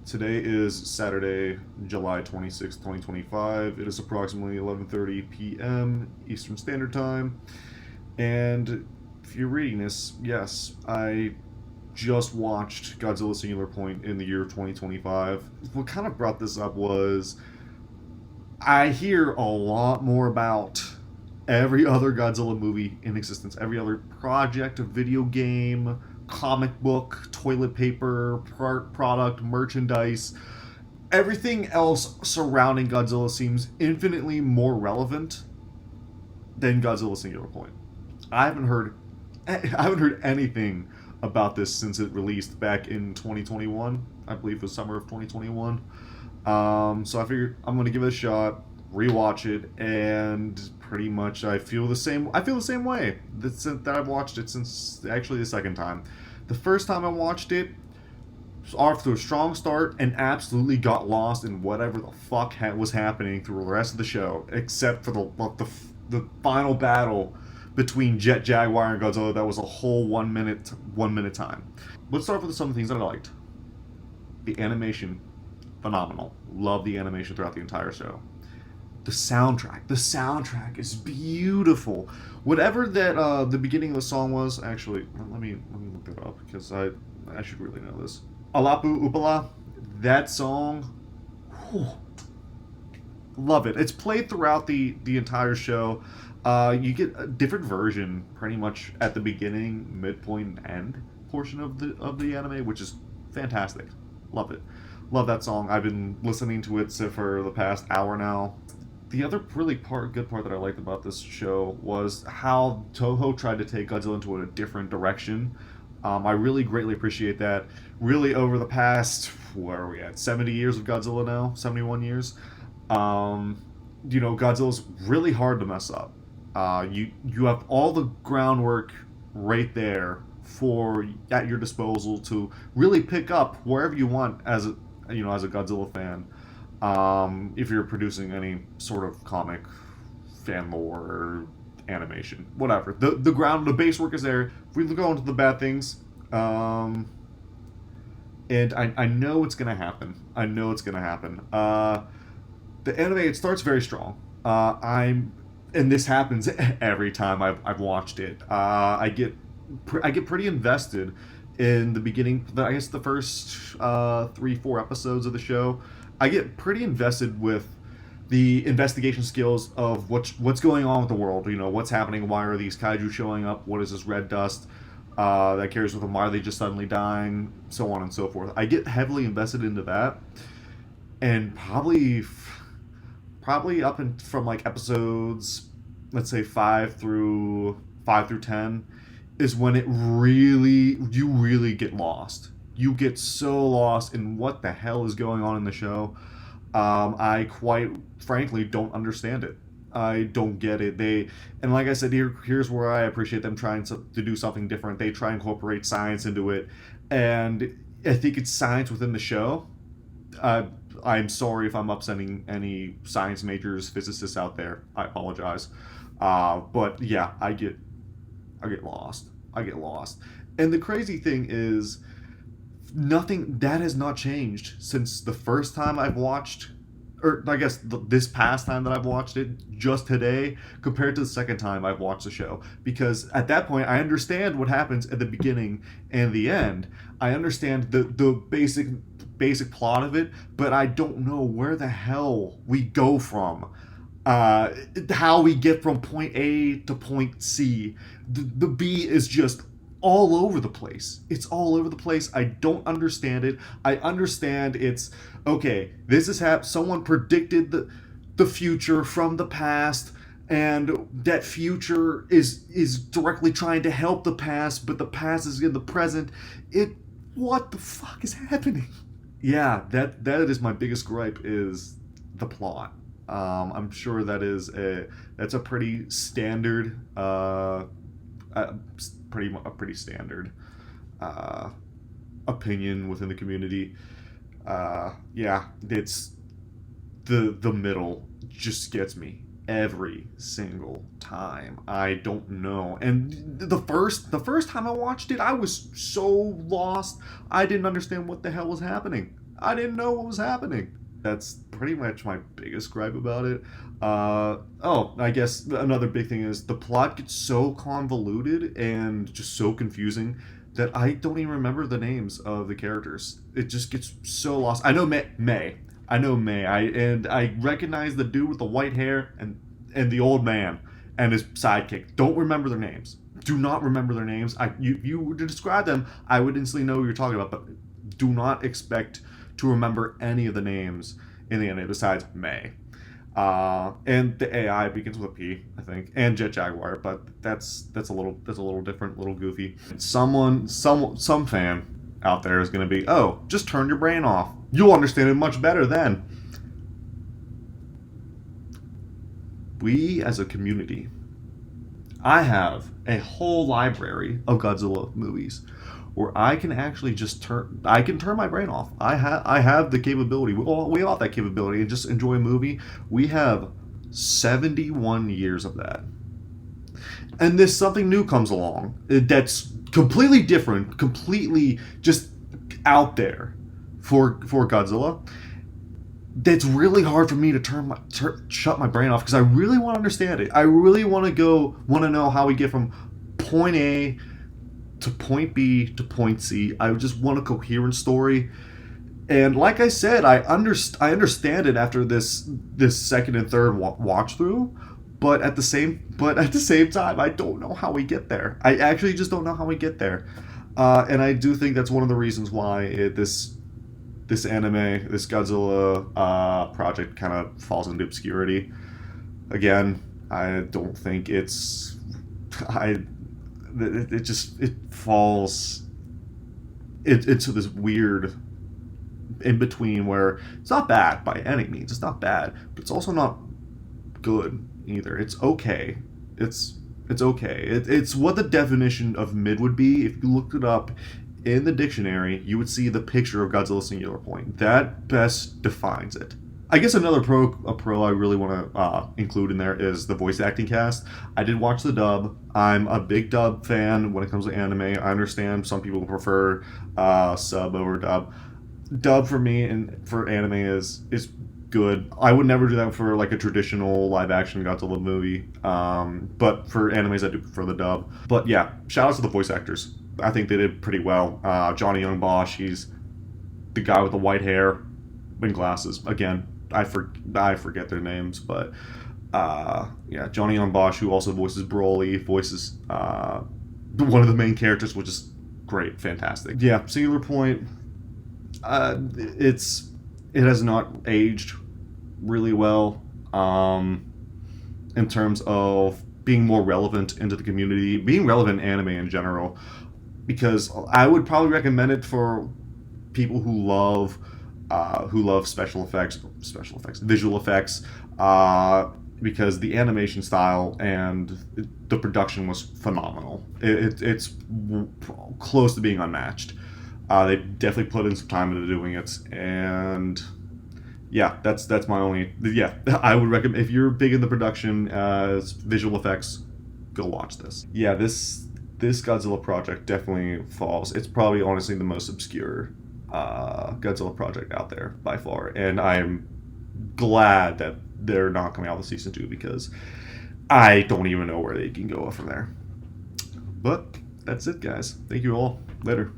Today is Saturday, July 26th, 2025. It is approximately 11:30 p.m. Eastern Standard Time. And if you're reading this, yes, I just watched Godzilla Singular Point in the year 2025. What kind of brought this up was I hear a lot more about every other Godzilla movie in existence, every other project, a video game, comic book, toilet paper, product, merchandise. Everything else surrounding Godzilla seems infinitely more relevant than Godzilla Singular Point. I haven't heard I haven't heard anything about this since it released back in 2021. I believe it was summer of 2021. So I figured I'm gonna give it a shot, rewatch it, and pretty much I feel the same. I feel the same way that I've watched it since actually the second time. The first time I watched it, off to a strong start and absolutely got lost in whatever the fuck was happening through the rest of the show, except for the final battle between Jet Jaguar and Godzilla. That was a whole 1 minute time. Let's start with some of the things that I liked. The animation, phenomenal. Love the animation throughout the entire show. The soundtrack is beautiful. Whatever that the beginning of the song was, actually, let me look that up because I should really know this. Alapu Upala, that song, whew, love it. It's played throughout the entire show. You get a different version pretty much at the beginning, midpoint, and end portion of the anime, which is fantastic. Love it. Love that song. I've been listening to it for the past hour now. The other really good part that I liked about this show was how Toho tried to take Godzilla into a different direction. I really greatly appreciate that. Really, over the past, where are we at? 70 years of Godzilla now? 71 years? Godzilla's really hard to mess up. You have all the groundwork right there at your disposal to really pick up wherever you want as a Godzilla fan. If you're producing any sort of comic, fan lore, or animation, whatever. The base work is there. If we go into the bad things, and I know it's gonna happen. I know it's gonna happen. The anime, it starts very strong. And this happens every time I've watched it. I get pretty invested in the beginning. I guess the first 3-4 episodes of the show, I get pretty invested with the investigation skills of what's going on with the world. What's happening. Why are these kaiju showing up? What is this red dust that carries with them? Why are they just suddenly dying? So on and so forth. I get heavily invested into that, and probably up from like episodes, let's say 5 through 10, is when you really get lost. You get so lost in what the hell is going on in the show. I quite frankly don't understand it. I don't get it. And like I said, here's where I appreciate them trying to do something different. They try and incorporate science into it, and I think it's science within the show. I'm sorry if I'm upsetting any science majors, physicists out there. I apologize. But yeah, I get lost. I get lost. And the crazy thing is, nothing that has not changed since the first time I've watched, or I guess this past time that I've watched it, just today, compared to the second time I've watched the show. Because at that point, I understand what happens at the beginning and the end. I understand the basic plot of it, but I don't know where the hell we go from. How we get from point A to point C. The B is just all over the place. It's all over the place. I don't understand it. I understand it's okay. This is someone predicted the future from the past, and that future is directly trying to help the past, but the past is in the present. What the fuck is happening? Yeah, that is my biggest gripe, is the plot. I'm sure that's a pretty standard, pretty standard opinion within the community. Yeah, it's the middle just gets me every single time. I don't know. And the first time I watched it, I was so lost. I didn't understand what the hell was happening. I didn't know what was happening. That's pretty much my biggest gripe about it. I guess another big thing is the plot gets so convoluted and just so confusing that I don't even remember the names of the characters. It just gets so lost. I know May. I know May. I recognize the dude with the white hair and the old man and his sidekick. Don't remember their names. Do not remember their names. You were to describe them, I would instantly know who you're talking about, but do not expect to remember any of the names in the anime besides May. And the AI begins with a P, I think, and Jet Jaguar, but that's a little different, a little goofy. Some fan out there is going to be, oh, just turn your brain off. You'll understand it much better then. We as a community, I have a whole library of Godzilla movies where I can actually just turn my brain off. I have the capability. We all have that capability and just enjoy a movie. We have 71 years of that. And this something new comes along that's completely different, completely just out there for Godzilla. That's really hard for me to shut my brain off because I really want to understand it. I really want to know how we get from point A to point B to point C. I just want a coherent story. And like I said, I understand it after this second and third watch through, but at the same time, I don't know how we get there. I actually just don't know how we get there. And I do think that's one of the reasons why this anime, this Godzilla project kind of falls into obscurity. Again, I don't think it falls into this weird in between where it's not bad by any means. It's not bad, but it's also not good either. It's okay. It's okay. It's what the definition of mid would be if you looked it up in the dictionary. You would see the picture of Godzilla singular point. That best defines it. I guess another pro I really want to include in there is the voice acting cast. I did watch the dub. I'm a big dub fan when it comes to anime. I understand some people prefer sub over dub. Dub for me and for anime is good. I would never do that for like a traditional live action Godzilla movie. But for animes, I do prefer the dub. But yeah, shout out to the voice actors. I think they did pretty well. Johnny Young Bosch, he's the guy with the white hair and glasses. Again, I forget their names, but yeah, Johnny Young Bosch, who also voices Broly, voices one of the main characters, which is great, fantastic. Yeah, Singular Point. It has not aged really well in terms of being more relevant into the community, being relevant in anime in general. Because I would probably recommend it for people who love visual effects, because the animation style and the production was phenomenal. It's close to being unmatched. They definitely put in some time into doing it, and yeah, that's my only. Yeah, I would recommend if you're big in the production, visual effects, go watch this. Yeah, this Godzilla project definitely falls. It's probably honestly the most obscure Godzilla project out there by far, and I'm glad that they're not coming out with season 2 because I don't even know where they can go from there. But that's it, guys. Thank you all. Later.